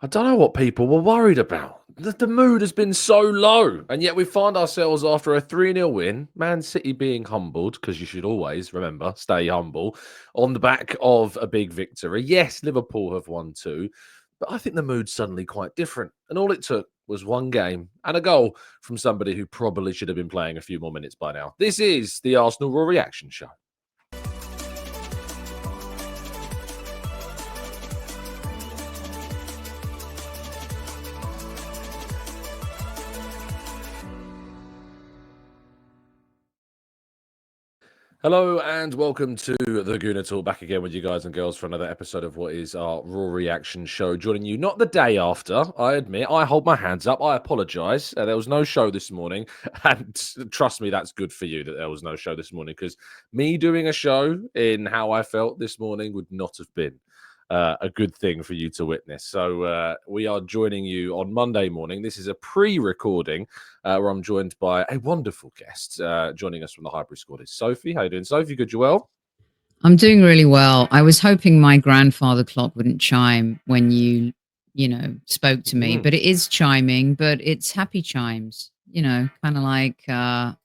I don't know what people were worried about. The mood has been so low, and yet we find ourselves after a 3-0 win, Man City being humbled, because you should always remember, stay humble, on the back of a big victory. Yes, Liverpool have won too, but I think the mood's suddenly quite different. And all it took was one game and a goal from somebody who probably should have been playing a few more minutes by now. This is the Arsenal Raw Reaction Show. Hello and welcome to the Gooner Talk, back again with you guys and girls for another episode of what is our Raw Reaction Show. Joining you not the day after, I admit, I hold my hands up, I apologise. There was no show this morning, and trust me, that's good for you that there was no show this morning, because me doing a show in how I felt this morning would not have been a good thing for you to witness. So we are joining you on Monday morning. This is a pre-recording where I'm joined by a wonderful guest. Joining us from the Highbury Squad is Sophie. How you doing, Sophie? Good, you well? I'm doing really well. I was hoping my grandfather clock wouldn't chime when you spoke to me, but it is chiming, but it's happy chimes, kind of like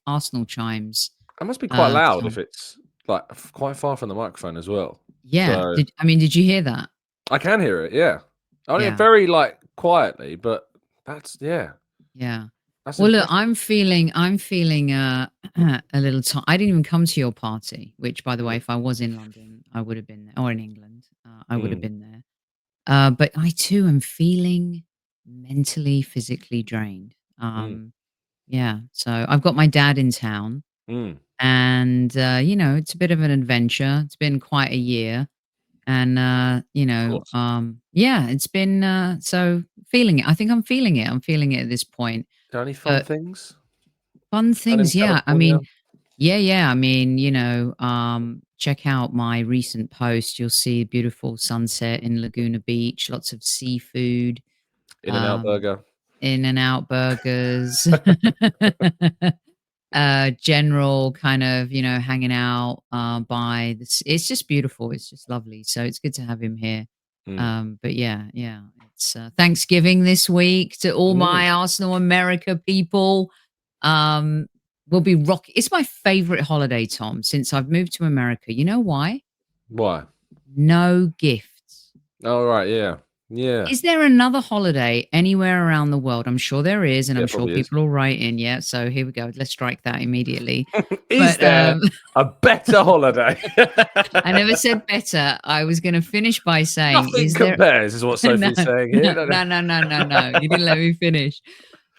Arsenal chimes. It must be quite loud Tom. if it's like quite far from the microphone as well. Yeah. So Did you hear that? I can hear it. Yeah, only Yeah. very quietly, but that's Yeah. That's Well, look, impressive. I'm feeling a little. I didn't even come to your party, which, by the way, if I was in London, I would have been there, or in England, I would have been there. But I too am feeling mentally, physically drained. Mm. Yeah. So I've got my dad in town, Mm. and it's a bit of an adventure. It's been quite a year, and Of course. yeah, it's been so feeling it. I think I'm feeling it. I'm feeling it at this point. Are there any fun But things? fun And in things, yeah. I California? mean, yeah. I mean, check out my recent post. You'll see a beautiful sunset in Laguna Beach, lots of seafood, In-N-Out um, Burger. In-N-Out burgers, general kind of, hanging out by this. It's just beautiful. It's just lovely. So it's good to have him here. Mm. But yeah, it's Thanksgiving this week to all Mm. my Arsenal America people. Um, will be rock. It's my favorite holiday, Tom, since I've moved to America. You know why? Why? No gifts. Oh, right, yeah. Yeah. Is there another holiday anywhere around the world? I'm sure there is, and Yeah, I'm sure probably is. people will write in. Yeah, so here we go. Let's strike that immediately. Is But there a better holiday? I never said better. I was going to finish by saying, Nothing is there? compares, is what No, Sophie's saying here. No, no. no. You didn't let me finish.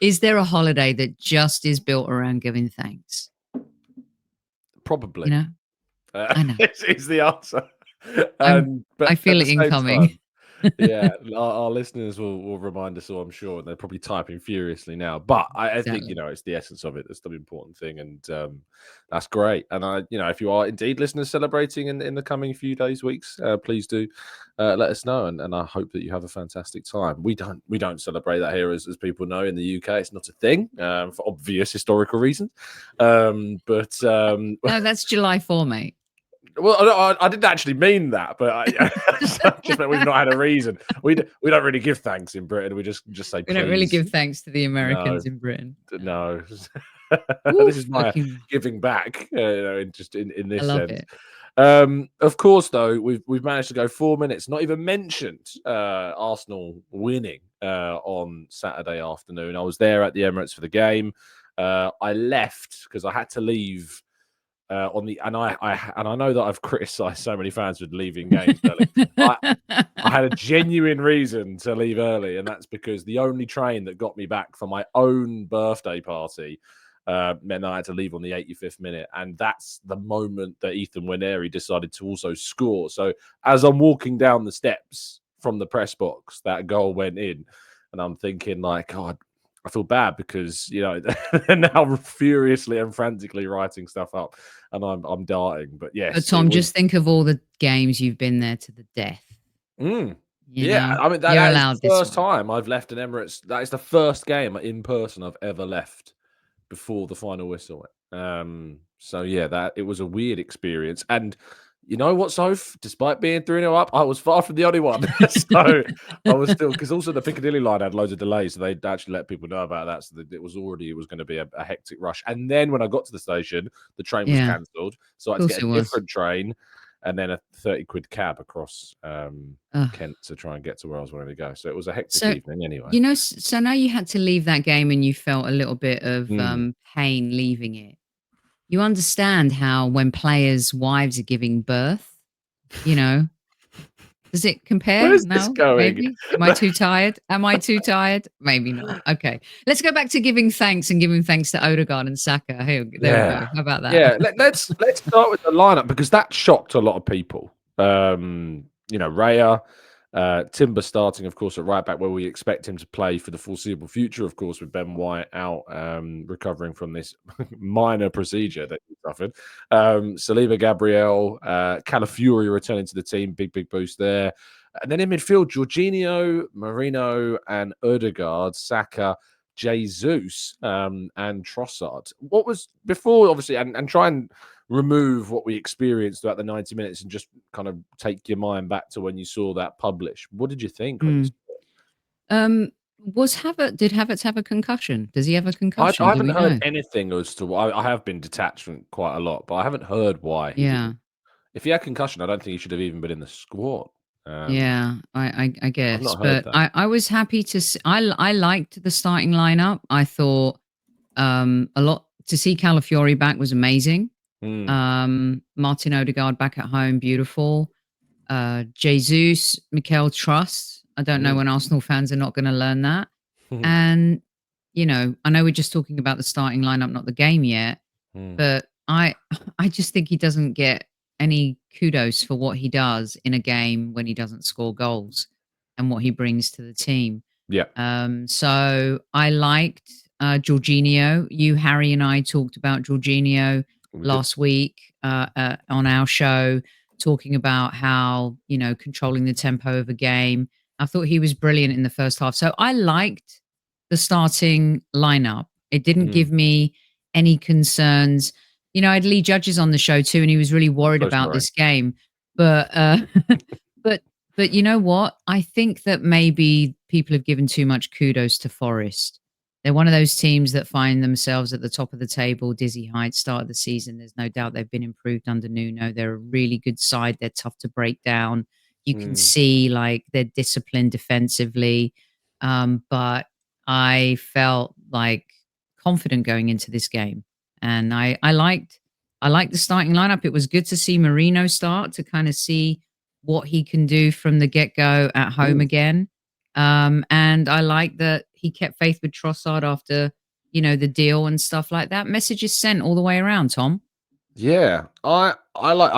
Is there a holiday that just is built around giving thanks? You Probably. know, I know. Is the answer. I But at feel the it same incoming. time, yeah, our listeners will remind us all, I'm sure, and they're probably typing furiously now. But I think, Exactly. it's the essence of it that's the important thing, and that's great. And if you are indeed listeners celebrating in the coming few days, weeks, please do let us know, and I hope that you have a fantastic time. We don't celebrate that here, as people know, in the UK. It's not a thing for obvious historical reasons. No, that's July 4, mate. Well, I didn't actually mean that, but I just meant we've not had a reason. We don't really give thanks in Britain. We just say We don't really please. give thanks to the No, Americans in Britain. no. This is Woof, my looking. giving back, in I this love sense. it. Of course, though, we've managed to go 4 minutes, not even mentioned Arsenal winning on Saturday afternoon. I was there at the Emirates for the game. I left because I had to leave. And I know that I've criticised so many fans for leaving games early. I had a genuine reason to leave early, and that's because the only train that got me back for my own birthday party meant I had to leave on the 85th minute, and that's the moment that Ethan Nwaneri decided to also score. So as I'm walking down the steps from the press box, that goal went in, and I'm thinking like, God, I feel bad because they're now furiously and frantically writing stuff up, and I'm darting. But But yes, it Tom, was. just think of all the games you've been there to the death. Mm, You yeah, know, I mean you're that is the allowed this first one. time I've left an Emirates. That is the first game in person I've ever left before the final whistle went. So yeah, that it was a weird experience, and You know what, Soph? Despite being 3-0 up, I was far from the only one. So I was still, because also the Piccadilly line had loads of delays, so they'd actually let people know about that. So that it was going to be a hectic rush. And then when I got to the station, the train was Yeah, cancelled, so I of had to course get it a was. different train, and then a 30 quid cab across Ugh. Kent to try and get to where I was wanting to go. So it was a hectic So, evening, anyway. so now you had to leave that game and you felt a little bit of Mm. pain leaving it. You understand how when players' wives are giving birth, you know, does it compare? Where's this No, going? maybe. Am I too tired? Am I too tired? Maybe not. Okay. Let's go back to giving thanks and giving thanks to Odegaard and Saka. Here, there we Yeah. go. How about that? Yeah. Let's start with the lineup because that shocked a lot of people. Raya, Timber starting, of course, at right back, where we expect him to play for the foreseeable future, of course, with Ben White out recovering from this minor procedure that he suffered. Saliba Gabriel, Calafiori returning to the team, big boost there. And then in midfield, Jorginho, Marino, and Odegaard, Saka, Jesus, and Trossard. What was before, obviously, and try and remove what we experienced throughout the 90 minutes and just kind of take your mind back to when you saw that published. What did you think when you Mm. saw it? Did Havertz have a concussion? Does he have a I concussion? Do haven't we heard know? anything as to why. I have been detached from quite a lot, but I haven't heard why he Yeah. didn't. If he had concussion, I don't think he should have even been in the squad. Um, Yeah, I I've guess, not heard but that. I was happy to I liked the starting lineup. I thought a lot to see Calafiori back was amazing. Mm, Martin Odegaard back at home, beautiful. Jesus, Mikel Trust. I don't know mm, when Arsenal fans are not going to learn that. mm, And I know we're just talking about the starting lineup, not the game yet, mm. but I just think he doesn't get any kudos for what he does in a game when he doesn't score goals and what he brings to the team. Yeah, So I liked Jorginho. You, Harry, and I talked about Jorginho we did. last week on our show, talking about how controlling the tempo of a game. I thought he was brilliant in the first half. So I liked the starting lineup. It didn't Mm, give me any concerns. I had Lee Judges on the show too, and he was really worried so about sorry. this game. But but but you know what? I think that maybe people have given too much kudos to Forest. They're one of those teams that find themselves at the top of the table, dizzy heights, start of the season. There's no doubt they've been improved under Nuno. They're a really good side. They're tough to break down. You can Mm, see like they're disciplined defensively. But I felt like confident going into this game. And I liked the starting lineup. It was good to see Marino start to kind of see what he can do from the get-go at home mm. again. And I like that he kept faith with Trossard after, the deal and stuff like that. Messages sent all the way around, Tom. Yeah, I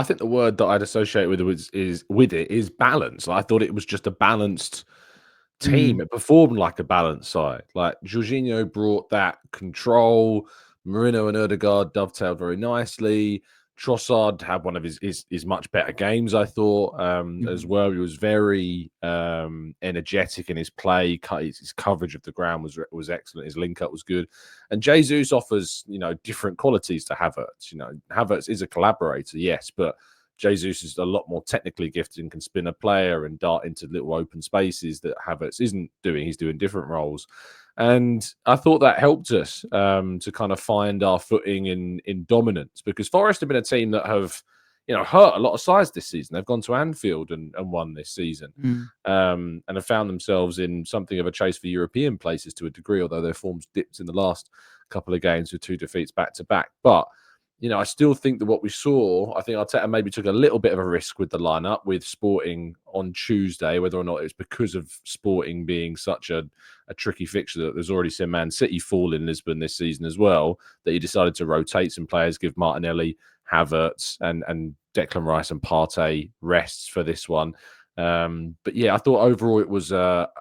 think the word that I'd associate with it is balance. I thought it was just a balanced team. Mm, It performed like a balanced side. Like Jorginho brought that control. Marino and Odegaard dovetailed very nicely. Trossard had one of his much better games, I thought, as mhm, well. He was very energetic in his play. His coverage of the ground was excellent. His link up was good, and Jesus offers different qualities to Havertz. Havertz is a collaborator, yes, but Jesus is a lot more technically gifted and can spin a player and dart into little open spaces that Havertz isn't doing. He's doing different roles. And I thought that helped us to kind of find our footing in dominance because Forest have been a team that have, hurt a lot of sides this season. They've gone to Anfield and won this season mm. and have found themselves in something of a chase for European places to a degree, although their form's dipped in the last couple of games with 2 defeats back to back. But I still think that what we saw, I think Arteta maybe took a little bit of a risk with the lineup with Sporting on Tuesday, whether or not it was because of Sporting being such a tricky fixture that there's already seen Man City fall in Lisbon this season as well, that he decided to rotate some players, give Martinelli, Havertz, and Declan Rice and Partey rests for this one. But yeah, I thought overall it was,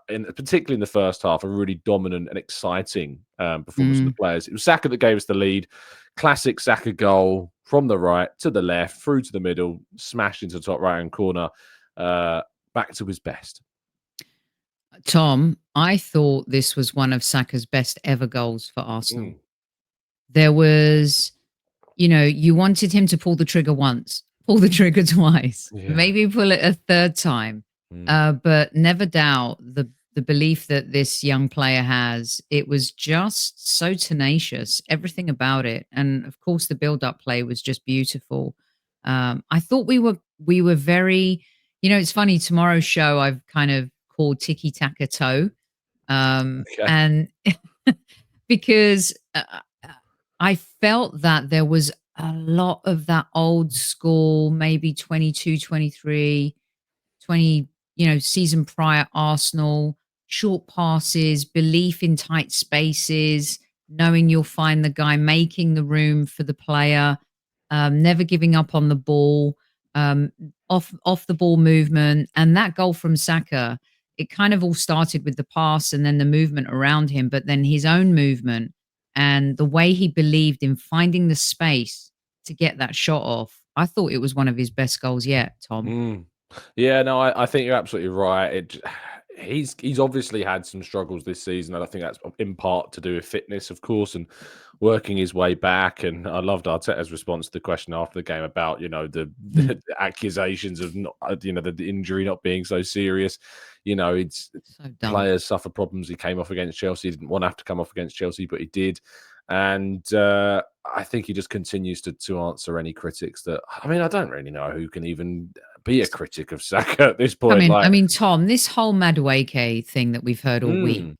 particularly in the first half, a really dominant and exciting performance from the Mm. players. It was Saka that gave us the lead. Classic Saka goal from the right to the left, through to the middle, smashed into the top right hand corner, back to his best. Tom, I thought this was one of Saka's best ever goals for Arsenal. Mm, There was, you wanted him to pull the trigger once, pull the trigger twice, Yeah. maybe pull it a third time, Mm. but never doubt the belief that this young player has. It was just so tenacious, everything about it, and of course the build-up play was just beautiful. I thought we were very, it's funny. Tomorrow's show I've kind of called Tiki Taka Toe, Okay. and because I felt that there was a lot of that old school, maybe 22, 23, 20, season prior Arsenal, short passes, belief in tight spaces, knowing you'll find the guy, making the room for the player, never giving up on the ball, um, off the ball movement, and that goal from Saka. It kind of all started with the pass and then the movement around him, but then his own movement and the way he believed in finding the space to get that shot off. I thought it was one of his best goals yet, Tom. Mm. Yeah, no, I think you're absolutely right. He's obviously had some struggles this season, and I think that's in part to do with fitness, of course, and working his way back. And I loved Arteta's response to the question after the game about Mhm. the accusations of not the injury not being so serious. It's So dumb. players suffer problems. He came off against Chelsea. He didn't want to have to come off against Chelsea, but he did. And I think he just continues to answer any critics that. I mean, I don't really know who can even be a critic of Saka at this point. I Like, mean, Tom, this whole Madueke thing that we've heard all week, mm,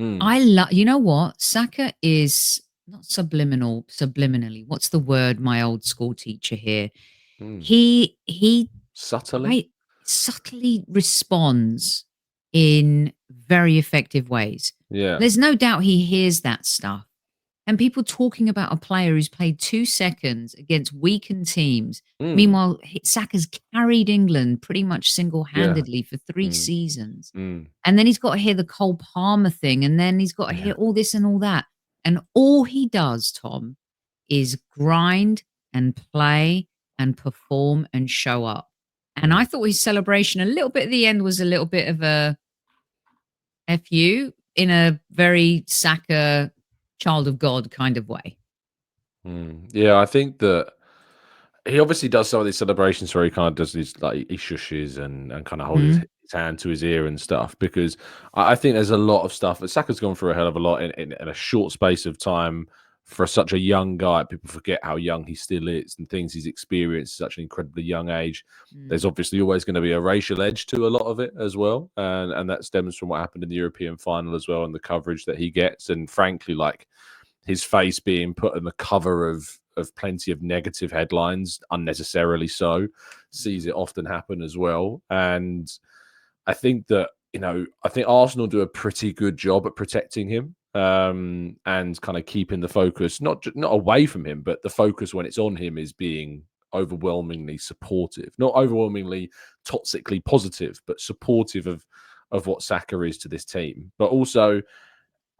mm, I love. You know what? Saka is not subliminally. What's the word? My old school teacher here. mm. He Subtly, I subtly responds in very effective ways. yeah. There's no doubt he hears that stuff. And people talking about a player who's played 2 seconds against weakened teams. Mm, Meanwhile, Saka's carried England pretty much yeah. single-handedly for 3 Mm, seasons. mm, And then he's got to hear the Cole Palmer thing, and then he's got to yeah. hear all this and all that. And all he does, Tom, is grind and play and perform and show up. And Mm, I thought his celebration a little bit at the end was a little bit of a F you in a very Saka child of God kind of way. mm. Yeah, I think that he obviously does some of these celebrations where he kind of does these like he shushes and kind of holds Mhm. his hand to his ear and stuff because I think there's a lot of stuff that Saka's gone through a hell of a lot in a short space of time for such a young guy. People forget how young he still is and things he's experienced at such an incredibly young age. There's Mm. obviously always going to be a racial edge to a lot of it as well, and that stems from what happened in the European final as well and the coverage that he gets. And frankly, like his face being put on the cover of plenty of negative headlines, unnecessarily so, sees it often happen as well. And I think that I think Arsenal do a pretty good job at protecting him and kind of keeping the focus not away from him, but the focus when it's on him is being overwhelmingly supportive, not overwhelmingly toxically positive, but supportive of what Saka is to this team, but also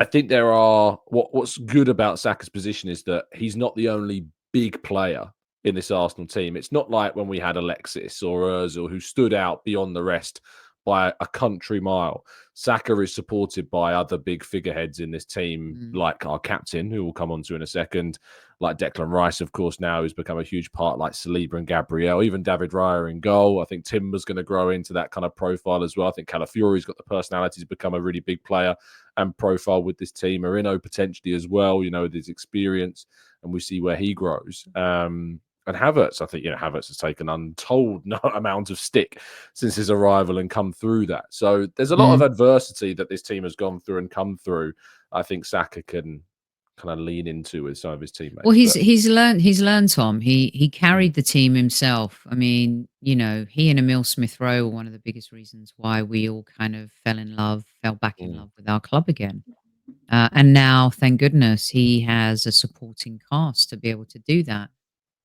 I think there are what's good about Saka's position is that he's not the only big player in this Arsenal team. It's not like when we had Alexis or Özil who stood out beyond the rest by a country mile. Saka is supported by other big figureheads in this team, Mm. like our captain, who we'll come on to in a second, like Declan Rice, of course, now who's become a huge part, like Saliba and Gabriel, even David Raya in goal. I think Timber's going to grow into that kind of profile as well. I think Calafiori's got the personality to become a really big player and profile with this team. Marino potentially as well, with his experience, and we see where he grows. And Havertz, I think, Havertz has taken untold amount of stick since his arrival and come through that. So there's a lot of Mm. adversity that this team has gone through and come through. I think Saka can kind of lean into with some of his Well, teammates. he's learned, Tom. He Mm, carried the team himself. I mean, he and Emil Smith Rowe were one of the biggest reasons why we all kind of fell back in mm, love with our club again. And now, thank goodness, he has a supporting cast to be able to do that.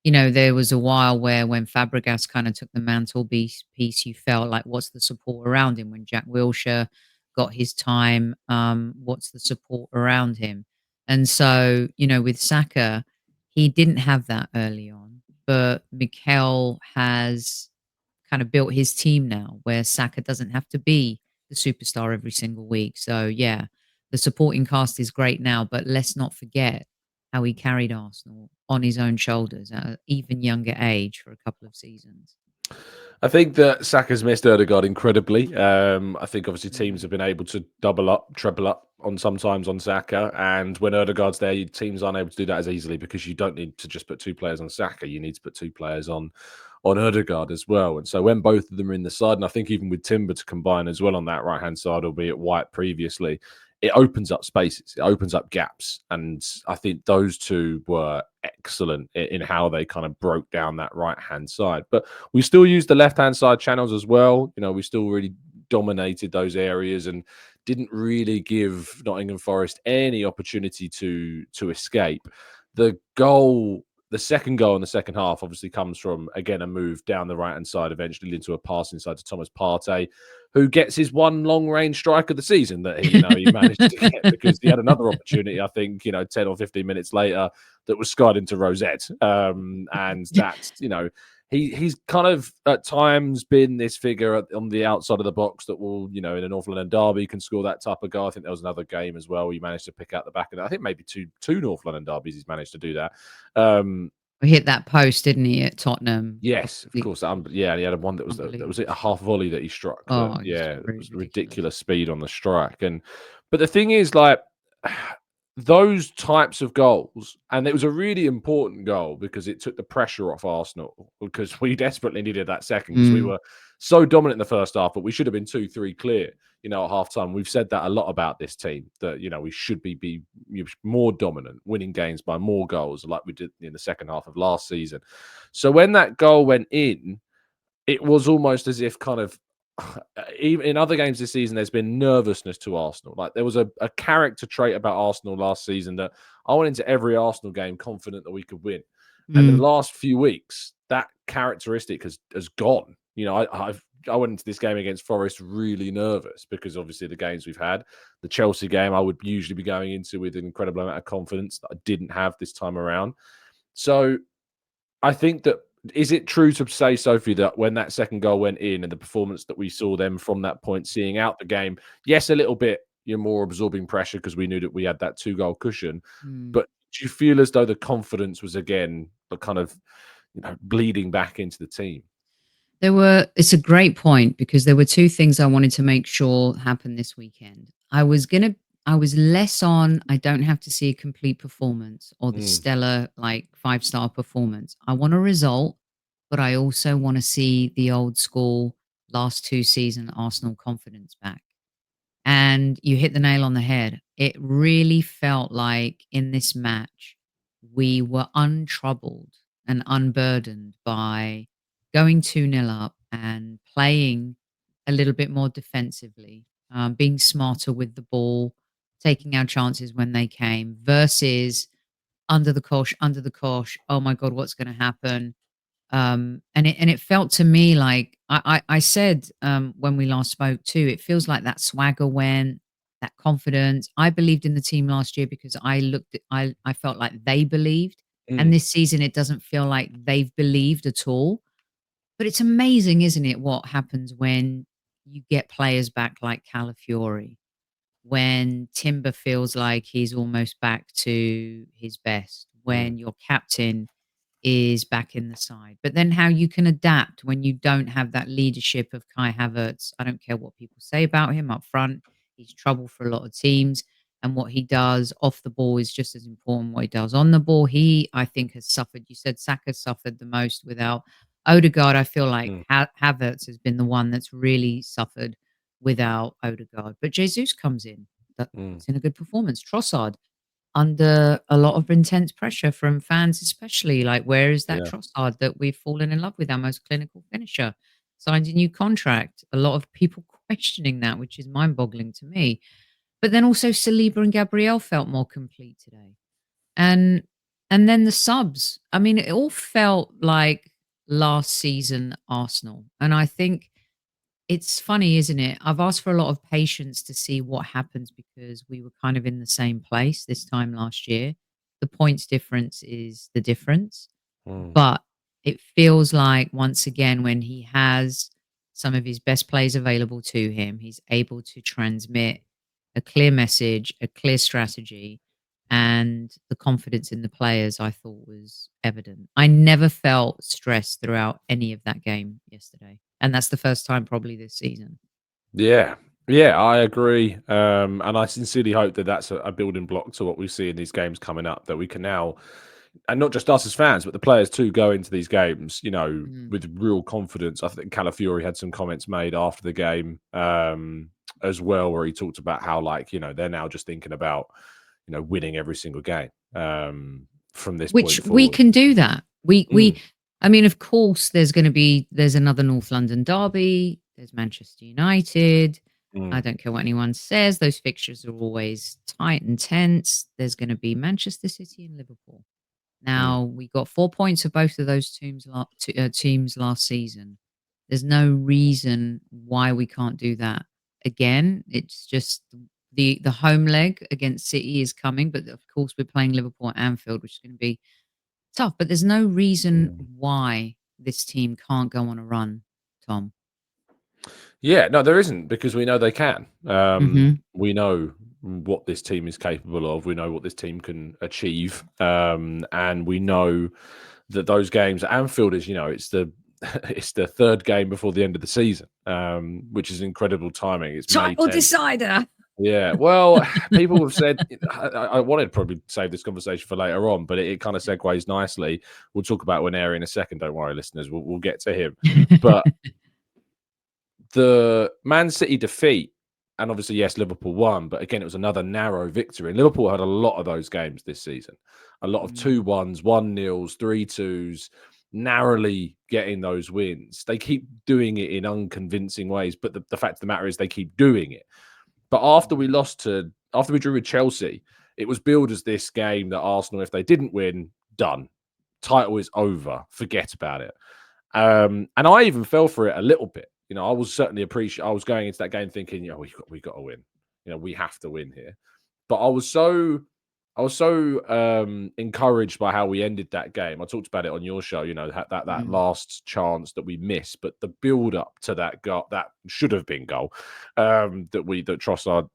There was a while where when Fabregas kind of took the piece, you felt like, what's the support around him? When Jack Wilshere got his time, what's the support around him? And so, with Saka, he didn't have that early on, but Mikel has kind of built his team now where Saka doesn't have to be the superstar every single week. So, yeah, the supporting cast is great now, but let's not forget how he carried Arsenal on his own shoulders at an even younger age for a couple of seasons. I think that Saka's missed Odegaard incredibly. I think obviously teams Mm. have been able to double up, treble up on sometimes on Saka, and when Odegaard's there, teams aren't able to do that as easily because you don't need to just put two players on Saka. You need to put two players on Odegaard as well. And so when both of them are in the side, and I think even with Timber to combine as well on that right hand side, albeit White previously, it opens up spaces, it opens up gaps. And I think those two were excellent in how they kind of broke down that right hand side. But we still use the left hand side channels as well. You know, we still really dominated those areas and didn't really give Nottingham Forest any opportunity to escape. The second goal in the second half obviously comes from, again, a move down the right hand side, eventually into a pass inside to Thomas Partey, who gets his one long range strike of the season that he managed to get, because he had another opportunity, I think, 10 or 15 minutes later, that was skied into Rosette. And that's, he's kind of at times been this figure on the outside of the box that will, in a North London derby can score that type of goal. I think there was another game as well where he managed to pick out the back of that. I think maybe two North London derbies he's managed to do that. He hit that post, didn't he, at Tottenham? Yes, of course. Yeah, and he had one that was it a half volley that he struck. Oh, That, yeah, it was ridiculous. ridiculous speed on the strike. But the thing is, like, those types of goals, and it was a really important goal because it took the pressure off Arsenal, because we desperately needed that second, because we Mm. were so dominant in the first half, but we should have been 2-3 clear. At halftime, we've said that a lot about this team, that we should be more dominant, winning games by more goals, like we did in the second half of last season. So when that goal went in, it was almost as if kind of even in other games this season, there's been nervousness to Arsenal. Like, there was a character trait about Arsenal last season that I went into every Arsenal game confident that we could win. And in the Mm. last few weeks, that characteristic has gone. I went into this game against Forest really nervous because obviously the games we've had, the Chelsea game, I would usually be going into with an incredible amount of confidence that I didn't have this time around. So I think that, is it true to say, Sophie, that when that second goal went in and the performance that we saw them from that point, seeing out the game, yes, a little bit, more absorbing pressure because we knew that we had that 2-goal cushion, Mm. but do you feel as though the confidence was again kind of bleeding back into the team? It's a great point, because there were two things I wanted to make sure happened this weekend. I was less on, I don't have to see a complete performance or the Mm, stellar, like, 5-star performance. I want a result, but I also want to see the old school last 2 season Arsenal confidence back. And you hit the nail on the head. It really felt like in this match, we were untroubled and unburdened by going 2-0 up and playing a little bit more defensively, being smarter with the ball, taking our chances when they came, versus under the cosh. Oh my God, what's going to happen? And it felt to me like I said, when we last spoke too, it feels like that swagger went, that confidence. I believed in the team last year because I felt like they believed, and mm, this season it doesn't feel like they've believed at all. But it's amazing, isn't it, what happens when you get players back like Calafiori, when Timber feels like he's almost back to his best, mm, when your captain is back in the side. But then how you can adapt when you don't have that leadership of Kai Havertz. I don't care what people say about him up front. He's trouble for a lot of teams. And what he does off the ball is just as important what he does on the ball. He, I think, has suffered. You said Saka suffered the most without Odegaard. I feel like mm, Havertz has been the one that's really suffered without Odegaard. But Jesus comes in, mm. puts in a good performance. Trossard, under a lot of intense pressure from fans, especially. Like, where is that Yeah. Trossard that we've fallen in love with, our most clinical finisher? Signed a new contract. A lot of people questioning that, which is mind boggling to me. But then also Saliba and Gabriel felt more complete today. And then the subs. I mean, it all felt like last season Arsenal. And I think it's funny, isn't it? I've asked for a lot of patience to see what happens, because we were kind of in the same place this time last year. The points difference is the difference. Mm, But it feels like, once again, when he has some of his best players available to him, he's able to transmit a clear message, a clear strategy, and the confidence in the players I thought was evident. I never felt stressed throughout any of that game yesterday, and that's the first time probably this season. Yeah. Yeah, I agree. And I sincerely hope that that's a building block to what we see in these games coming up, that we can now, and not just us as fans, but the players too, go into these games, Mm. with real confidence. I think Calafiori had some comments made after the game as well, where he talked about how, like, they're now just thinking about, winning every single game from this Which point we forward. can do that. Mm, I mean, of course, there's another North London derby. There's Manchester United. I mm, don't care what anyone says. Those fixtures are always tight and tense. There's going to be Manchester City and Liverpool. mm. Now we got 4 points of both of those teams last season. There's no reason why we can't do that again. It's just the home leg against City is coming, but of course we're playing Liverpool at Anfield, which is going to be tough. But there's no reason Mm. why this team can't go on a run, Tom. Yeah, no, there isn't, because we know they can. Hmm. We know what this team is capable of. We know what this team can achieve, and we know that those games at Anfield is, it's the it's the third game before the end of the season, which is incredible timing. It's May Title 10th. decider. Yeah, well, people have said, I wanted to probably save this conversation for later on, but it kind of segues nicely. We'll talk about Nwaneri in a second. Don't worry, listeners. We'll get to him, but the Man City defeat, and obviously, yes, Liverpool won, but again, it was another narrow victory. And Liverpool had a lot of those games this season, a lot of Mm. 2-1s, 1-0s, 3-2s, narrowly getting those wins. They keep doing it in unconvincing ways, but the fact of the matter is they keep doing it. But after we drew with Chelsea, it was billed as this game that Arsenal, if they didn't win, done. Title is over. Forget about it. And I even fell for it a little bit. I was certainly I was going into that game thinking, we got to win. We have to win here. But I was so encouraged by how we ended that game. I talked about it on your show. That Mm. last chance that we missed, but the build up to that goal, that should have been goal, that Trossard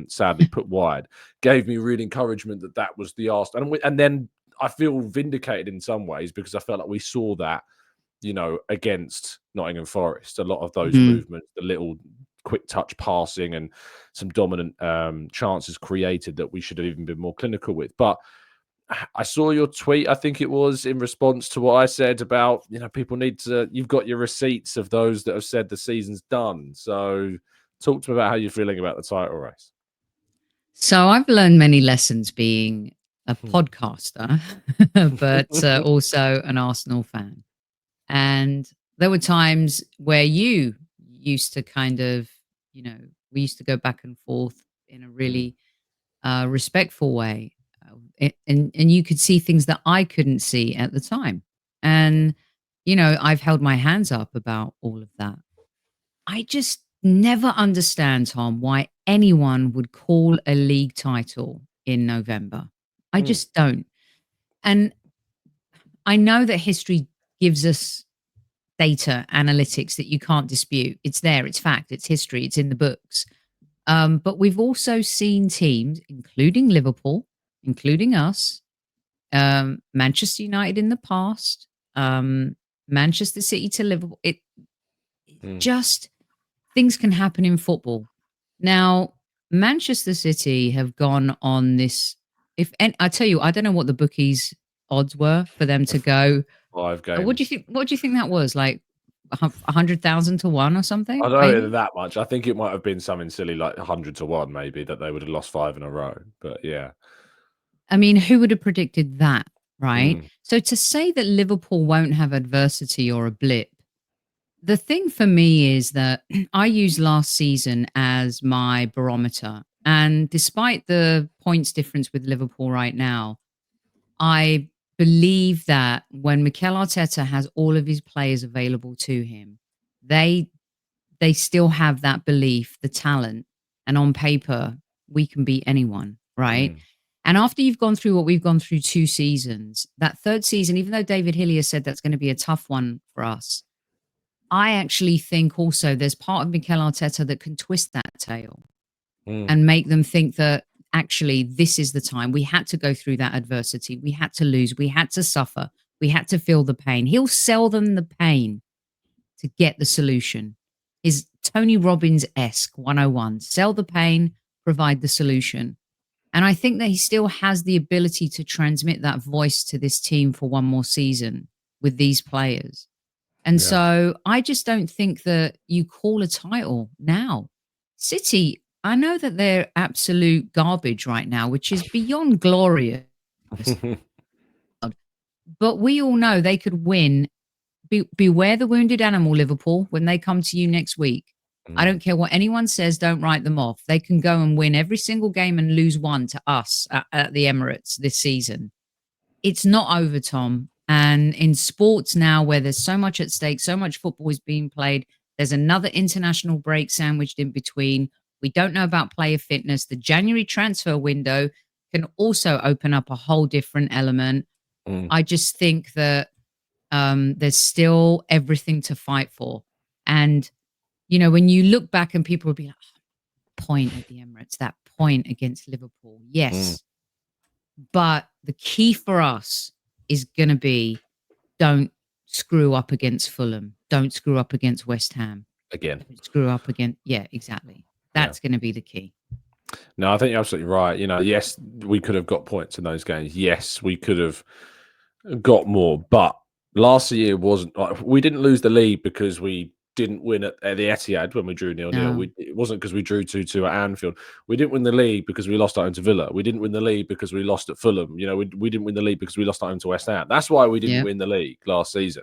sadly put wide, gave me real encouragement that was the Arsenal. And then I feel vindicated in some ways, because I felt like we saw that, against Nottingham Forest. A lot of those Mhm. movements, the little quick touch passing, and some dominant chances created that we should have even been more clinical with. But I saw your tweet, I think it was, in response to what I said about, people need to, you've got your receipts of those that have said the season's done. So talk to me about how you're feeling about the title race. So I've learned many lessons being a Hmm. podcaster, but also an Arsenal fan. And there were times where you used to kind of, we used to go back and forth in a Mm, really respectful way. And you could see things that I couldn't see at the time. And, I've held my hands up about all of that. I just never understand, Tom, why anyone would call a league title in November. I mm, just don't. And I know that history gives us data analytics that you can't dispute. It's there, it's fact, it's history, it's in the books. But we've also seen teams, including Liverpool, including us, Manchester United in the past, Manchester City to Liverpool. It mm. just things can happen in football. Now, Manchester City have gone on this. If and I tell you, I don't know what the bookies' odds were for them to go. Five What do you games. think? What do you think that was like? 100,000 to one or something? I don't know Maybe. that much. I think it might have been something silly like 100-1, maybe, that they would have lost 5 in a row. But yeah. I mean, who would have predicted that, right? Mm, So to say that Liverpool won't have adversity or a blip, the thing for me is that I used last season as my barometer. And despite the points difference with Liverpool right now, I believe that when Mikel Arteta has all of his players available to him, they they still have that belief, the talent, and on paper, we can beat anyone, right? mm, And after you've gone through what we've gone through 2 seasons, that 3rd season, even though David Hillier said that's gonna be a tough one for us, I actually think also there's part of Mikel Arteta that can twist that tail mm, and make them think that actually, this is the time. We had to go through that adversity. We had to lose. We had to suffer. We had to feel the pain. He'll sell them the pain to get the solution. Is Tony Robbins-esque 101. Sell the pain, provide the solution. And I think that he still has the ability to transmit that voice to this team for one more season with these players. And Yeah. so I just don't think that you call a title now. City, I know that they're absolute garbage right now, which is beyond glorious. But we all know they could win. Beware the wounded animal, Liverpool, when they come to you next week. I don't care what anyone says, don't write them off. They can go and win every single game and lose one to us at the Emirates this season. It's not over, Tom. And in sports now, where there's so much at stake, so much football is being played, there's another international break sandwiched in between. We don't know about player fitness. The January transfer window can also open up a whole different element. I just think that there's still everything to fight for. And, you know, when you look back and people will be like, oh, point at the Emirates, that point against Liverpool. Yes. But the key for us is going to be don't screw up against Fulham. Don't screw up against West Ham. Again. Don't screw up against, yeah, exactly. That's going to be the key. No, I think you're absolutely right. You know, yes, we could have got points in those games. Yes, we could have got more. But last year wasn't like we didn't lose the league because we didn't win at the Etihad when we drew 0-0. No. It wasn't because we drew 2-2 at Anfield. We didn't win the league because we lost at home to Villa. We didn't win the league because we lost at Fulham. You know, we didn't win the league because we lost at home to West Ham. That's why we didn't win the league last season.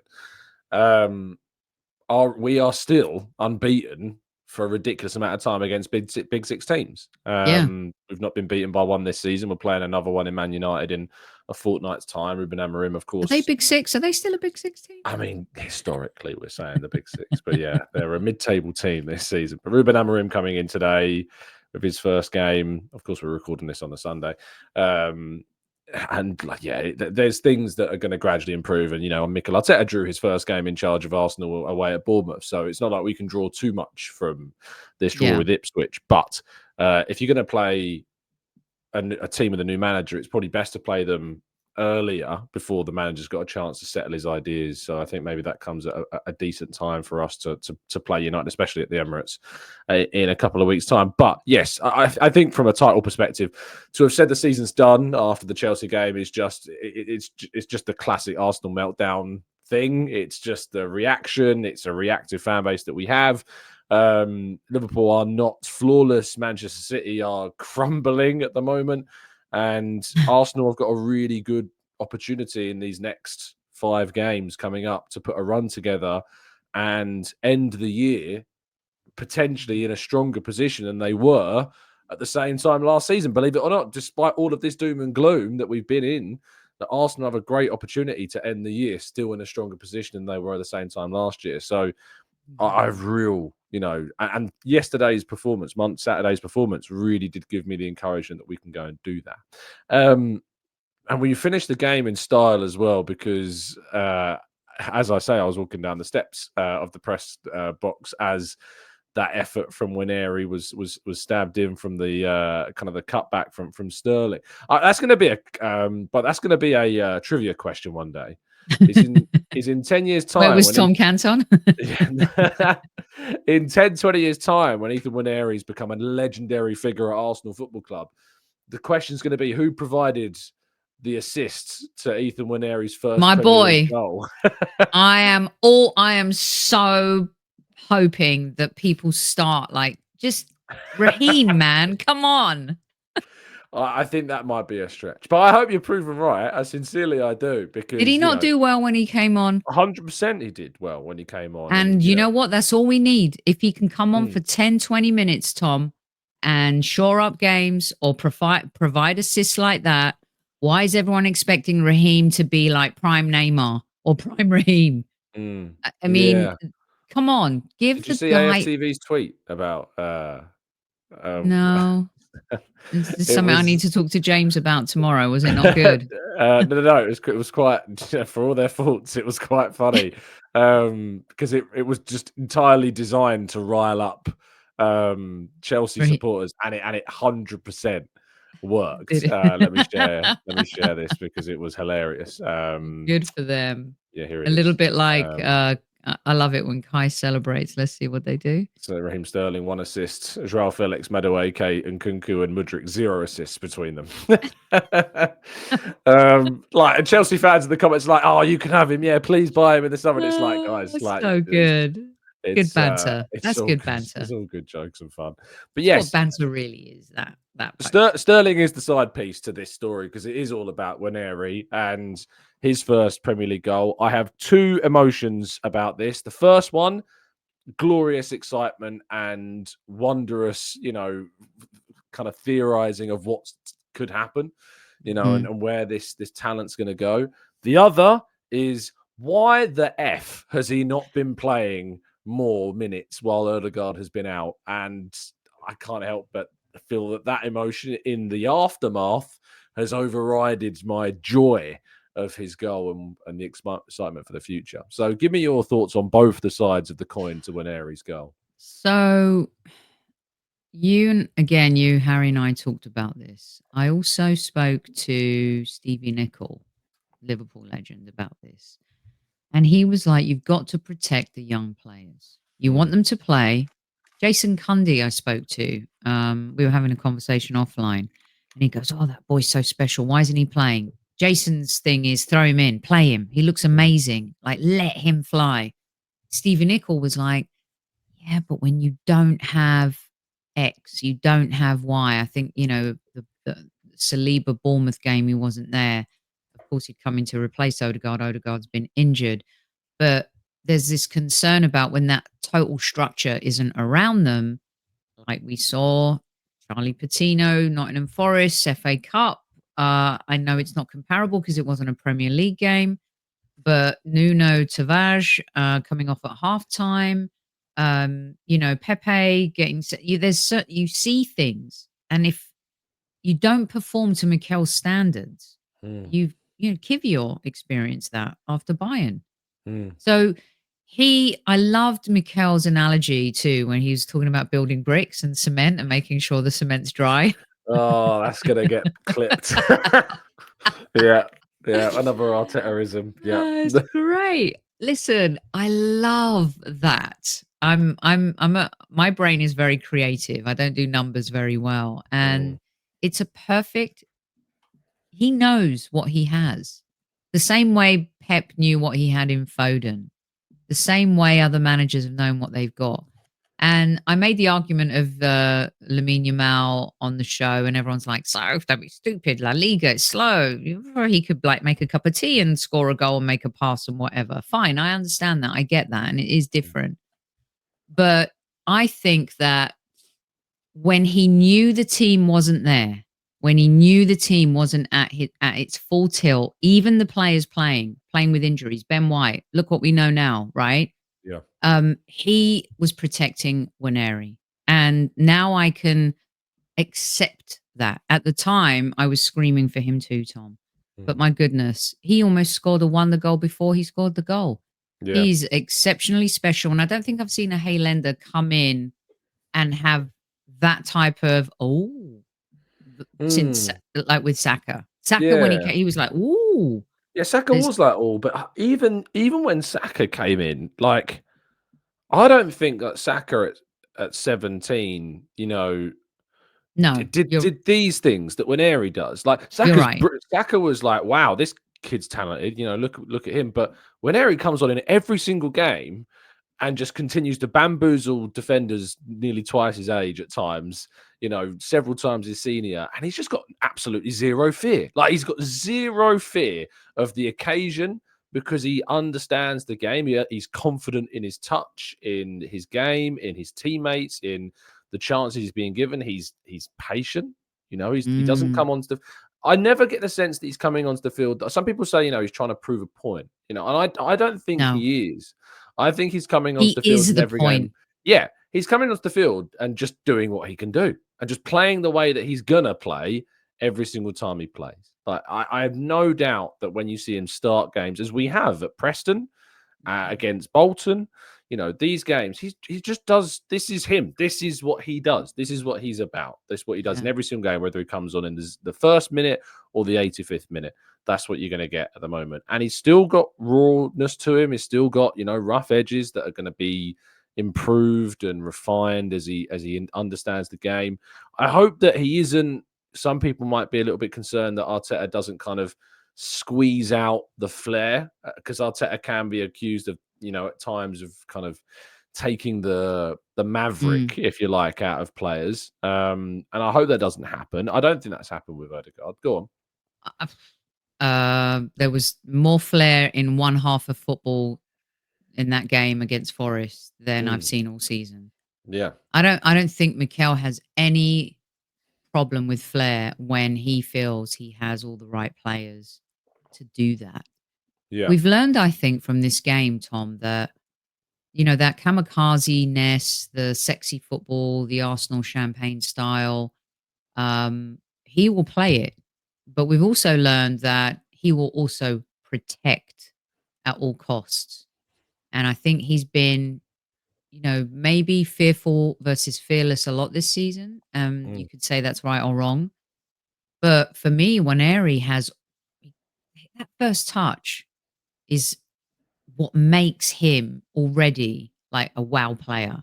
We are still unbeaten for a ridiculous amount of time against big six teams. We've not been beaten by one this season. We're playing another one in Man United in a fortnight's time. Ruben Amorim, of course. Are they big six? Are they still a big six team? I mean, historically, we're saying the big six, but yeah, they're a mid-table team this season. But Ruben Amorim coming in today with his first game. Of course, we're recording this on the Sunday. And like, yeah, there's things that are going to gradually improve. And, you know, Mikel Arteta drew his first game in charge of Arsenal away at Bournemouth. So it's not like we can draw too much from this draw with Ipswich. But if you're going to play a team with a new manager, it's probably best to play them earlier before the manager's got a chance to settle his ideas. So I think maybe that comes at a decent time for us to play United, especially at the Emirates in a couple of weeks' time. But yes, I think from a title perspective, to have said the season's done after the Chelsea game is just it's just the classic Arsenal meltdown thing. It's just the reaction. It's a reactive fan base that we have. Liverpool are not flawless. Manchester City are crumbling at the moment. And Arsenal have got a really good opportunity in these next 5 games coming up to put a run together and end the year potentially in a stronger position than they were at the same time last season. Believe it or not, despite all of this doom and gloom that we've been in, that Arsenal have a great opportunity to end the year still in a stronger position than they were at the same time last year. So I have real, you know, and yesterday's performance, Saturday's performance really did give me the encouragement that we can go and do that. And we finished the game in style as well, because as I say, I was walking down the steps of the press box as that effort from Nwaneri was stabbed in from the kind of the cutback from Sterling. That's going to be a trivia question one day. Is in 10 years' time. Where was Tom Canton? In 10, 20 years' time, when Ethan Nwaneri's become a legendary figure at Arsenal Football Club, the question's going to be who provided the assists to Ethan Nwaneri's first goal. I am so hoping that people start like just Raheem, man, come on. I think that might be a stretch, but I hope you're proven right. I sincerely do, because did he not do well when he came on? 100% he did well when he came on. And you know what? That's all we need. If he can come on for 10, 20 minutes, Tom, and shore up games or provide assists like that, why is everyone expecting Raheem to be like prime Neymar or prime Raheem? I mean, come on, give Did you see guy... AFTV's tweet about no. This is something I need to talk to James about tomorrow. Was it not good? No. It was quite, for all their faults, it was quite funny because it was just entirely designed to rile up Chelsea supporters, and it 100% worked. Did it? Let me share this because it was hilarious. Good for them. Yeah, here A it little is. bit like, I love it when Kai celebrates. Let's see what they do. So Raheem Sterling 1 assist, Joao Felix, Madueke, and Kunku and Mudryk 0 assists between them. Like Chelsea fans in the comments like, oh, you can have him, yeah, please buy him in the summer. And it's like, guys, like So good. Good banter. it's That's all good good, banter. it's all good jokes and fun. But That's what yes, banter really is. That post. Sterling is the side piece to this story because it is all about Waneri and his first Premier League goal. I have two emotions about this. The first one, glorious excitement and wondrous, kind of theorizing of what could happen, and where this talent's going to go. The other is, why the F has he not been playing more minutes while Odegaard has been out? And I can't help but feel that emotion in the aftermath has overridden my joy of his goal and the excitement for the future. So give me your thoughts on both the sides of the coin to Waneri's goal. So Harry and I talked about this. I also spoke to Stevie Nicol, Liverpool legend, about this. And he was like, you've got to protect the young players. You want them to play. Jason Cundy, I spoke to, we were having a conversation offline, and he goes, oh, that boy's so special. Why isn't he playing? Jason's thing is throw him in, play him. He looks amazing. Like, let him fly. Stevie Nicol was like, yeah, but when you don't have X, you don't have Y. I think, the Saliba Bournemouth game, he wasn't there. Of course, he'd come in to replace Odegaard. Odegaard's been injured. But there's this concern about when that total structure isn't around them, like we saw Charlie Patino, Nottingham Forest, FA Cup. I know it's not comparable because it wasn't a Premier League game, but Nuno Tavares coming off at halftime, Pepe getting you see things, and if you don't perform to Mikel's standards, Kivior experienced that after Bayern. So I loved Mikel's analogy too when he was talking about building bricks and cement and making sure the cement's dry. Oh, that's gonna get clipped. Yeah, another Artetaism. Yeah, It's great. Listen, I love that. My brain is very creative. I don't do numbers very well, and it's a perfect. He knows what he has, the same way Pep knew what he had in Foden, the same way other managers have known what they've got. And I made the argument of Lamine Yamal on the show, and everyone's like, "So don't be stupid. La Liga is slow. Or he could like make a cup of tea and score a goal and make a pass and whatever." Fine, I understand that. I get that, and it is different. But I think that when he knew the team wasn't there, when he knew the team wasn't at its full tilt, even the players playing with injuries, Ben White, look what we know now, right? yeah. He was protecting Waneri, and now I can accept that. At the time, I was screaming for him too, Tom. But my goodness, he almost won the goal before he scored the goal. Yeah. He's exceptionally special, and I don't think I've seen a Haylender come in and have that type of since like with Saka. Saka when he was like, ooh. Yeah, Saka was like but even when Saka came in, like, I don't think that Saka at 17, No, did these things that Waneri does. Like Saka was like, wow, this kid's talented. Look at him. But Waneri comes on in every single game and just continues to bamboozle defenders nearly twice his age at times, several times his senior, and he's just got absolutely zero fear. Like, he's got zero fear of the occasion because he understands the game. He's confident in his touch, in his game, in his teammates, in the chances he's being given. He's patient. He doesn't come onto the. I never get the sense that he's coming onto the field. Some people say, he's trying to prove a point. And I don't think he is. I think he's coming onto the field in every game. Yeah, he's coming onto the field and just doing what he can do and just playing the way that he's gonna play every single time he plays. Like, I have no doubt that when you see him start games, as we have at Preston, against Bolton, these games, he just does. This is him. This is what he does. This is what he's about. This is what he does in Yeah. every single game, whether he comes on in the first minute or the 85th minute. That's what you're going to get at the moment. And he's still got rawness to him. He's still got, rough edges that are going to be improved and refined as he understands the game. I hope that he isn't. Some people might be a little bit concerned that Arteta doesn't kind of squeeze out the flair, because Arteta can be accused of, at times of kind of taking the maverick, if you like, out of players. And I hope that doesn't happen. I don't think that's happened with Odegaard. Go on. There was more flair in one half of football in that game against Forest than I've seen all season. Yeah. I don't think Mikel has any problem with flair when he feels he has all the right players to do that. Yeah. We've learned, I think, from this game, Tom, that that kamikaze-ness, the sexy football, the Arsenal champagne style, he will play it. But we've also learned that he will also protect at all costs. And I think he's been, maybe fearful versus fearless a lot this season. You could say that's right or wrong. But for me, Waneri has that first touch is what makes him already like a wow player.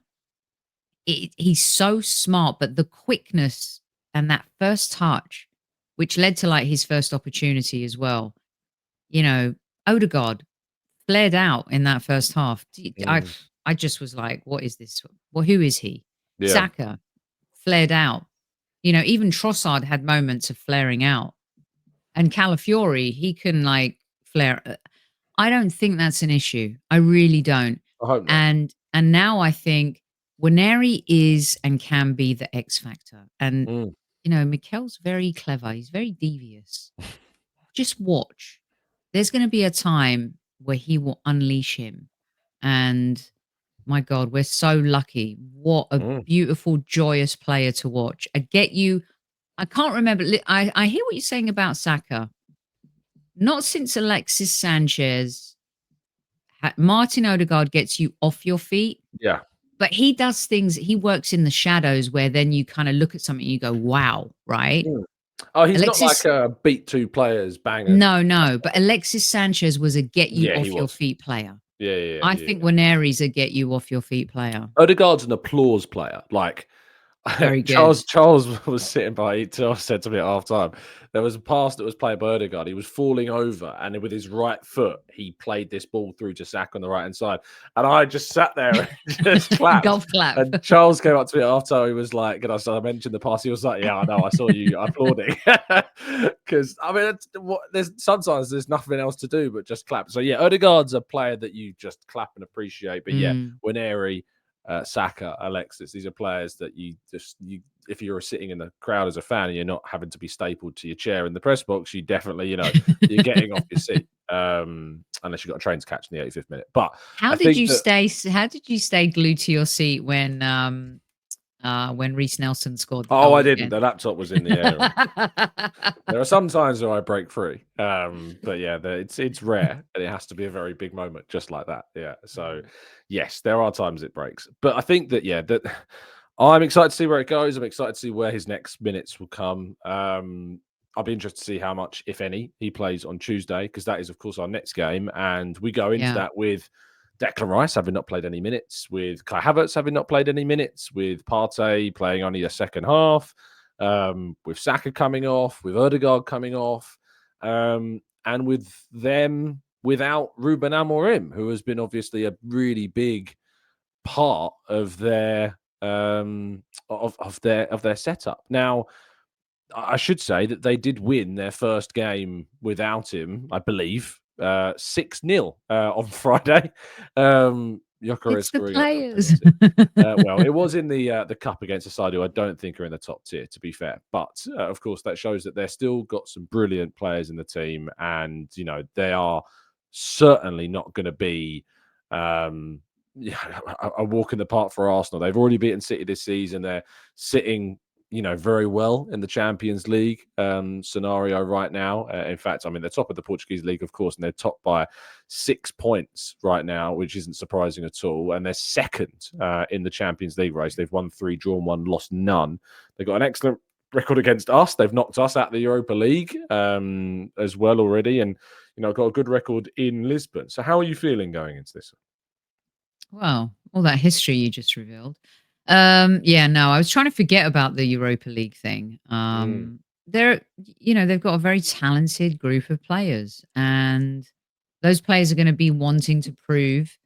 He's so smart, but the quickness and that first touch, which led to like his first opportunity as well. Odegaard flared out in that first half. I just was like, what is this? Well, who is he? Yeah. Saka flared out. Even Trossard had moments of flaring out. And Calafiori, he can like flare. I don't think that's an issue. I really don't. I hope not. And now I think Waneri is and can be the X factor. And Mikel's very clever. He's very devious. Just watch. There's going to be a time where he will unleash him. And my God, we're so lucky. What a beautiful, joyous player to watch. I can't remember. I hear what you're saying about Saka. Not since Alexis Sanchez, Martin Odegaard gets you off your feet. Yeah. But he does things, he works in the shadows where then you kind of look at something and you go, wow, right? Oh, he's not like a beat two players banger. No. But Alexis Sanchez was a get you off your feet player. Yeah. I think Waneri's a get you off your feet player. Odegaard's an applause player. Like, very good. Charles was sitting by. Charles said to me at half time, there was a pass that was played by Odegaard. He was falling over, and with his right foot, he played this ball through to Saka on the right hand side. And I just sat there and just clapped. Golf clap. And Charles came up to me after. He was like, and I mentioned the pass. He was like, "Yeah, I know. I saw you applauding." Because I mean, sometimes there's nothing else to do but just clap. So yeah, Odegaard's a player that you just clap and appreciate. But yeah, Waneri, Saka, Alexis, these are players that you if you're sitting in the crowd as a fan and you're not having to be stapled to your chair in the press box, you definitely, you're getting off your seat, unless you've got a train to catch in the 85th minute. But how did you stay glued to your seat when Reece Nelson scored? I didn't. The laptop was in the air. There are some times where I break free, but yeah, it's rare, and it has to be a very big moment, just like that. Yeah. So yes, there are times it breaks, but I think that that I'm excited to see where it goes. I'm excited to see where his next minutes will come. I'll be interested to see how much, if any, he plays on Tuesday, because that is, of course, our next game, and we go into that with Declan Rice having not played any minutes, with Kai Havertz having not played any minutes, with Partey playing only a second half, with Saka coming off, with Odegaard coming off, and with them without Ruben Amorim, who has been obviously a really big part of their of their setup. Now, I should say that they did win their first game without him, I believe, 6-0 on Friday. It's the players. Well, it was in the cup against a side who I don't think are in the top tier, to be fair. But of course, that shows that they're still got some brilliant players in the team, and they are certainly not going to be a walk in the park for Arsenal. They've already beaten City this season. They're sitting very well in the Champions League scenario right now. In fact, I mean, they're top of the Portuguese league, of course, and they're top by 6 points right now, which isn't surprising at all. And they're second in the Champions League race. They've won 3, drawn 1, lost none. They've got an excellent record against us. They've knocked us out of the Europa League as well already, and got a good record in Lisbon. So how are you feeling going into this? Wow, all that history you just revealed. Yeah, no, I was trying to forget about the Europa League thing. They've got a very talented group of players, and those players are going to be wanting to prove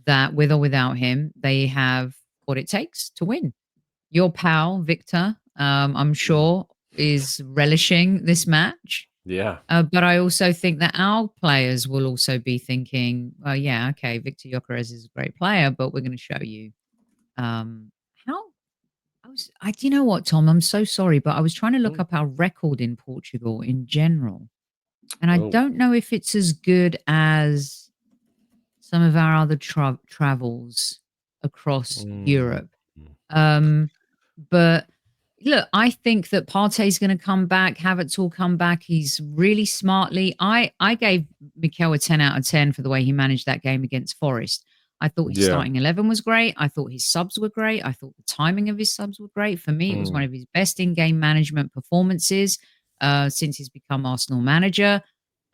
that with or without him, they have what it takes to win. Your pal Victor, I'm sure, is relishing this match. Yeah. But I also think that our players will also be thinking, well, yeah, okay, Victor Gyökeres is a great player, but we're going to show you how. Do you know what, Tom? I'm so sorry, but I was trying to look up our record in Portugal in general, and I don't know if it's as good as some of our other travels across Europe. But look, I think that Partey's going to come back. Havertz will come back. He's really smartly. I gave Mikel a 10 out of 10 for the way he managed that game against Forest. I thought his starting 11 was great. I thought his subs were great. I thought the timing of his subs were great. For me, it was one of his best in-game management performances since he's become Arsenal manager.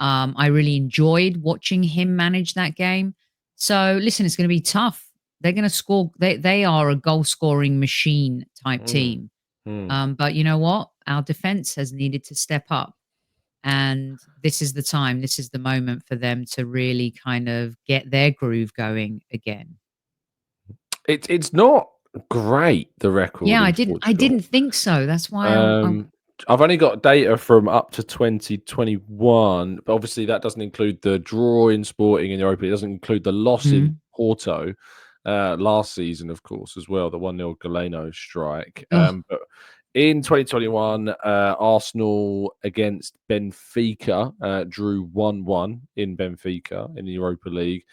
I really enjoyed watching him manage that game. So listen, it's going to be tough. They're going to score. They are a goal-scoring machine type team. But you know what? Our defense has needed to step up. And this is the time, this is the moment for them to really kind of get their groove going again. It's not great, the record. Yeah, I didn't think so. That's why I've only got data from up to 2021, but obviously that doesn't include the draw in Sporting in Europa. It doesn't include the loss in Porto last season, of course, as well, the 1-0 Galeno strike. But in 2021, Arsenal against Benfica drew 1-1 in Benfica in the Europa League.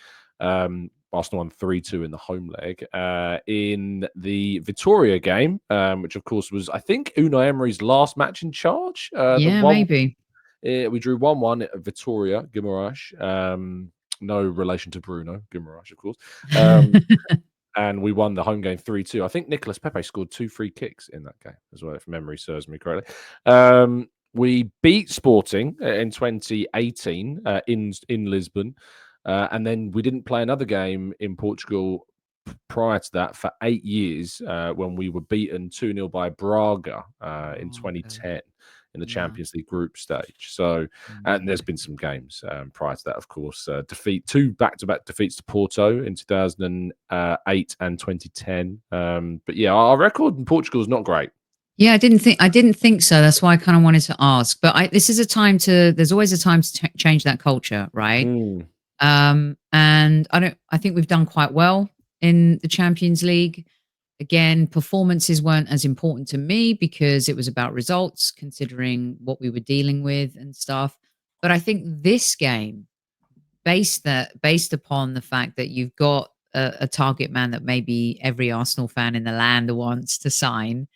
Arsenal won 3-2 in the home leg. In the Vitoria game, which of course was, I think, Unai Emery's last match in charge. Maybe. We drew 1-1 at Vitoria, Guimarães. No relation to Bruno Guimarães, of course. And we won the home game 3-2. I think Nicolas Pepe scored 2 free kicks in that game as well, if memory serves me correctly. We beat Sporting in 2018 in Lisbon. And then we didn't play another game in Portugal prior to that for 8 years when we were beaten 2-0 by Braga in 2010 in the Champions League group stage. So, and there's been some games prior to that, of course. 2 back-to-back defeats to Porto in 2008 and 2010. But yeah, our record in Portugal is not great. Yeah, I didn't think so. That's why I kind of wanted to ask. But this is a time there's always a time to change that culture, right? And I think we've done quite well in the Champions League. Again, performances weren't as important to me because it was about results, considering what we were dealing with and stuff. But I think this game, based upon the fact that you've got a target man that maybe every Arsenal fan in the land wants to sign,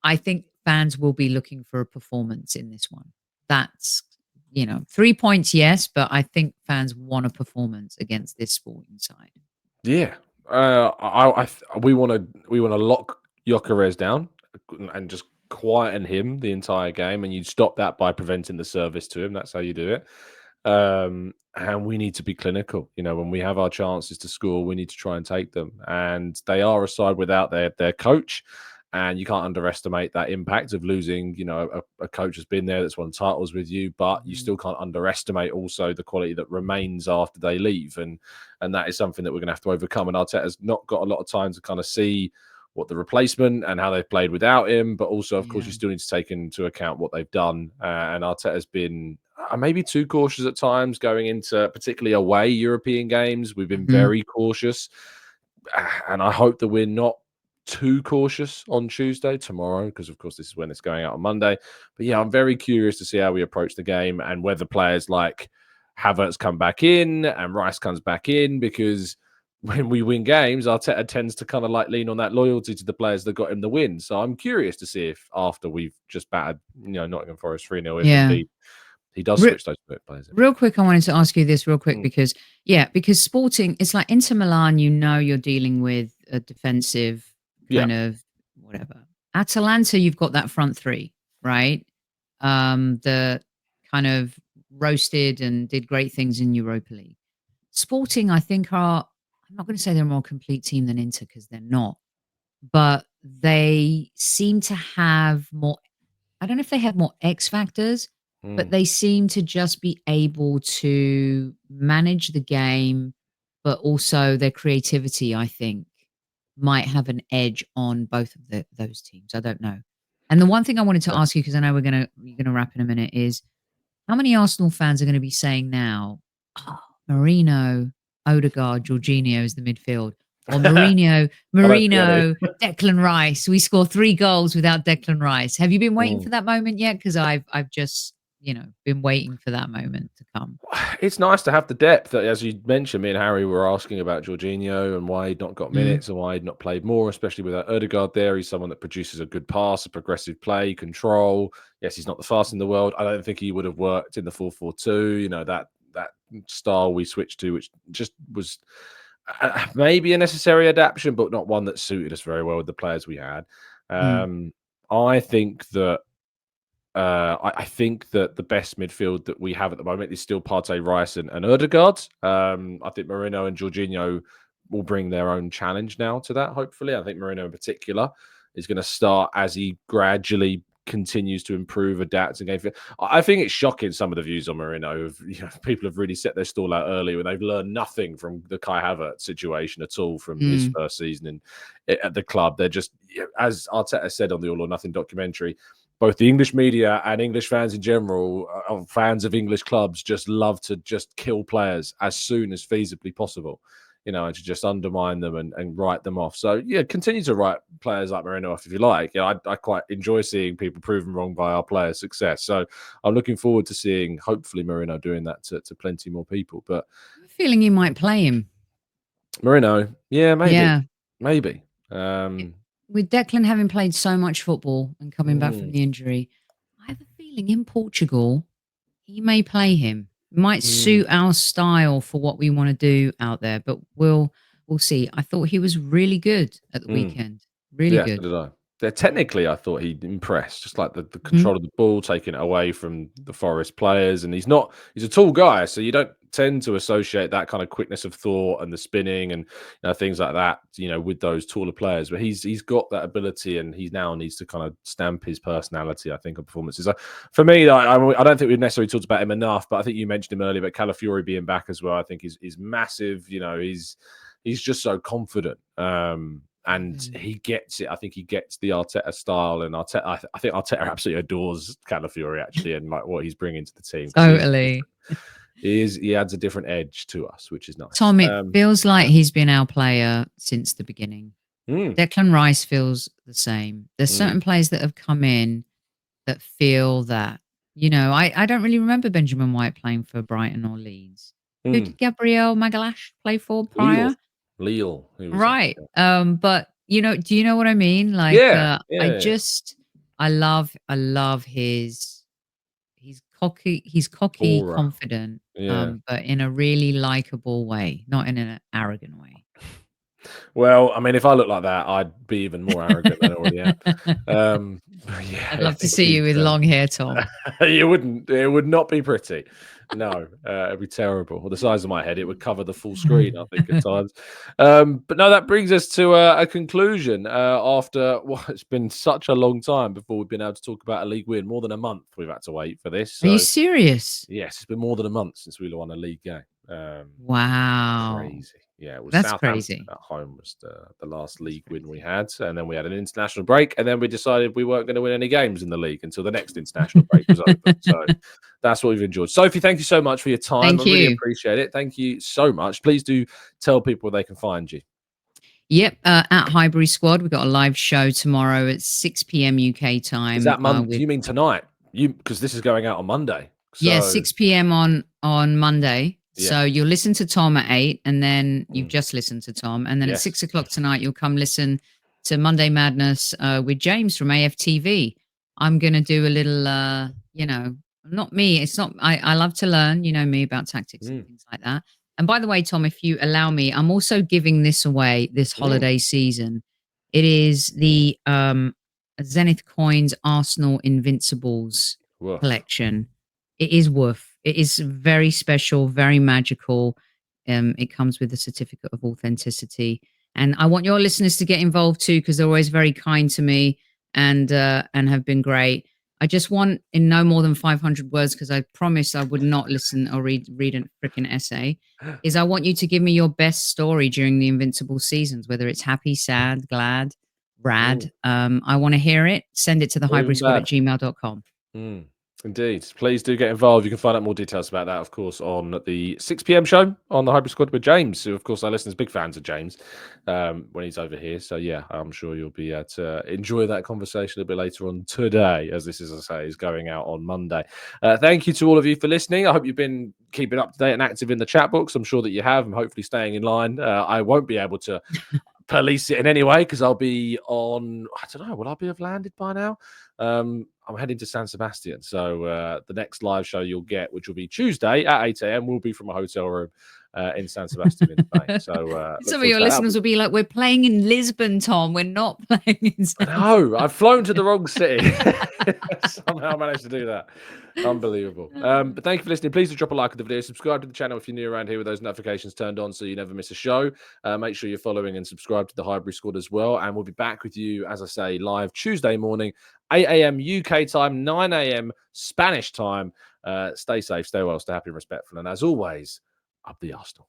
I think fans will be looking for a performance in this one. That's 3 points, yes, but I think fans want a performance against this Sporting side. Yeah, we want to lock Gyökeres down and just quieten him the entire game, and you stop that by preventing the service to him. That's how you do it. And we need to be clinical. When we have our chances to score, we need to try and take them. And they are a side without their coach. And you can't underestimate that impact of losing, a coach has been there that's won titles with you, but you still can't underestimate also the quality that remains after they leave. And that is something that we're going to have to overcome. And Arteta's not got a lot of time to kind of see what the replacement and how they've played without him. But also, of course, you still need to take into account what they've done. And Arteta's been maybe too cautious at times going into particularly away European games. We've been very cautious. And I hope that we're not too cautious on tomorrow, because of course this is when it's going out on Monday. But yeah, I'm very curious to see how we approach the game and whether players like Havertz come back in and Rice comes back in, because when we win games, Arteta tends to kind of like lean on that loyalty to the players that got him the win. So I'm curious to see if after we've just battered, Nottingham Forest 3-0, if Yeah. indeed he does Re- switch those players in. Real quick, I wanted to ask you this real quick because Sporting, it's like Inter Milan, you're dealing with a defensive kind of whatever. Atalanta, you've got that front three, right? The kind of roasted and did great things in Europa League. Sporting, I think, I'm not going to say they're a more complete team than Inter because they're not, but they seem to have more. I don't know if they have more X factors, but they seem to just be able to manage the game, but also their creativity, I think, might have an edge on both of those teams. I don't know. And the one thing I wanted to ask you, because I know you're gonna wrap in a minute, is how many Arsenal fans are going to be saying now, oh, Marino, Odegaard, Jorginho is the midfield, or Marino, Declan Rice. We score 3 goals without Declan Rice. Have you been waiting for that moment yet? Because I've just been waiting for that moment to come. It's nice to have the depth. As you mentioned, me and Harry were asking about Jorginho and why he'd not got minutes and why he'd not played more, especially with Odegaard there. He's someone that produces a good pass, a progressive play, control. Yes, he's not the fastest in the world. I don't think he would have worked in the 4-4-2. That style we switched to, which just was maybe a necessary adaptation, but not one that suited us very well with the players we had. I think that I think that the best midfield that we have at the moment is still Partey, Rice, and Odegaard. I think Marino and Jorginho will bring their own challenge now to that, hopefully. I think Marino in particular is going to start as he gradually continues to improve, adapt, and game. I think it's shocking some of the views on Marino. People have really set their stall out early when they've learned nothing from the Kai Havertz situation at all from his first season at the club. They're just, as Arteta said on the All or Nothing documentary, both the English media and English fans in general, fans of English clubs, just love to just kill players as soon as feasibly possible, and to just undermine them and write them off. So, continue to write players like Marino off if you like. I quite enjoy seeing people proven wrong by our players' success. So I'm looking forward to seeing, hopefully, Marino doing that to plenty more people. But I'm feeling you might play him. Marino, maybe. Yeah. Maybe. With Declan having played so much football and coming back from the injury, I have a feeling in Portugal, he may play him. It might suit our style for what we want to do out there, but we'll see. I thought he was really good at the weekend. Really good. So did I. Technically, I thought he impressed, just like the control of the ball, taking it away from the Forest players. And he's a tall guy, so you don't tend to associate that kind of quickness of thought and the spinning and things like that, with those taller players. But he's got that ability, and he now needs to kind of stamp his personality, I think, on performances. For me, I don't think we've necessarily talked about him enough, but I think you mentioned him earlier, but Calafiori being back as well, I think is massive. He's just so confident. And he gets it. I think he gets the Arteta style, and I think Arteta absolutely adores Calafiori actually, and like what he's bringing to the team. Totally, he adds a different edge to us, which is nice. Tom, it feels like he's been our player since the beginning. Declan Rice feels the same. There's certain players that have come in that feel that. I don't really remember Benjamin White playing for Brighton or Leeds. Who did Gabriel Magalhaes play for prior? Lille. Right. But do you know what I mean? Like, I love he's cocky, Aura. confident, but in a really likable way, not in an arrogant way. Well, I mean, if I look like that, I'd be even more arrogant than I already am. I'd love to see you with long hair, Tom. You wouldn't. It would not be pretty. No, it'd be terrible. Well, the size of my head, it would cover the full screen, I think, at times. But no, that brings us to a conclusion after it's been such a long time before we've been able to talk about a league win. More than a month we've had to wait for this. So, are you serious? Yes, it's been more than a month since we won a league game. Wow. Crazy. Yeah, it was That's Southampton crazy. at home was the last league win we had. And then we had an international break. And then we decided we weren't going to win any games in the league until the next international break was over. So that's what we've enjoyed. Sophie, thank you so much for your time. Thank you. Really appreciate it. Thank you so much. Please do tell people where they can find you. Yep, at Highbury Squad. We've got a live show tomorrow at 6 p.m. UK time. Is that Monday? Do you mean tonight? Because this is going out on Monday. So... Yeah, 6 p.m. on Monday. Yeah. So you'll listen to Tom at 8, and then you've Mm. just listened to Tom, and then at Yes. 6 o'clock tonight you'll come listen to Monday Madness with James from AFTV. I'm gonna do a little, not me. It's not. I love to learn. You know me about tactics and Mm. things like that. And by the way, Tom, if you allow me, I'm also giving this away this Mm. holiday season. It is the Zenith Coins Arsenal Invincibles Woof. collection. It is woof. It is very special, very magical. It comes with a certificate of authenticity, and I want your listeners to get involved too because they're always very kind to me and have been great. I just want in no more than 500 words because I promised I would not listen or read a freaking essay. Is I want you to give me your best story during the Invincible seasons, whether it's happy, sad, glad, Mm. rad. I want to hear it. Send it to the Or even hybridsquad at bad. gmail.com. Mm, indeed. Please do get involved. You can find out more details about that, of course, on the 6 p.m. show on the Hybrid Squad with James, who, of course, our listeners big fans of James when he's over here. So, yeah, I'm sure you'll be able to enjoy that conversation a bit later on today, as this, as I say, is going out on Monday. Thank you to all of you for listening. I hope you've been keeping up to date and active in the chat box. I'm sure that you have, and hopefully staying in line. I won't be able to police it in any way because I'll be on. I don't know. Will I be have landed by now? I'm heading to San Sebastian, so the next live show you'll get, which will be Tuesday at 8 a.m., will be from a hotel room in San Sebastian in Spain. So look Some of forward your to that. listeners will be like, "We're playing in Lisbon, Tom. We're not playing in." No, I've flown to the wrong city. Somehow managed to do that. Unbelievable. But thank you for listening. Please do drop a like on the video. Subscribe to the channel if you're new around here with those notifications turned on so you never miss a show. Make sure you're following and subscribe to the Highbury Squad as well. And we'll be back with you, as I say, live Tuesday morning, 8 a.m. UK time, 9 a.m. Spanish time. Stay safe, stay well, stay happy and respectful. And as always, up the Arsenal.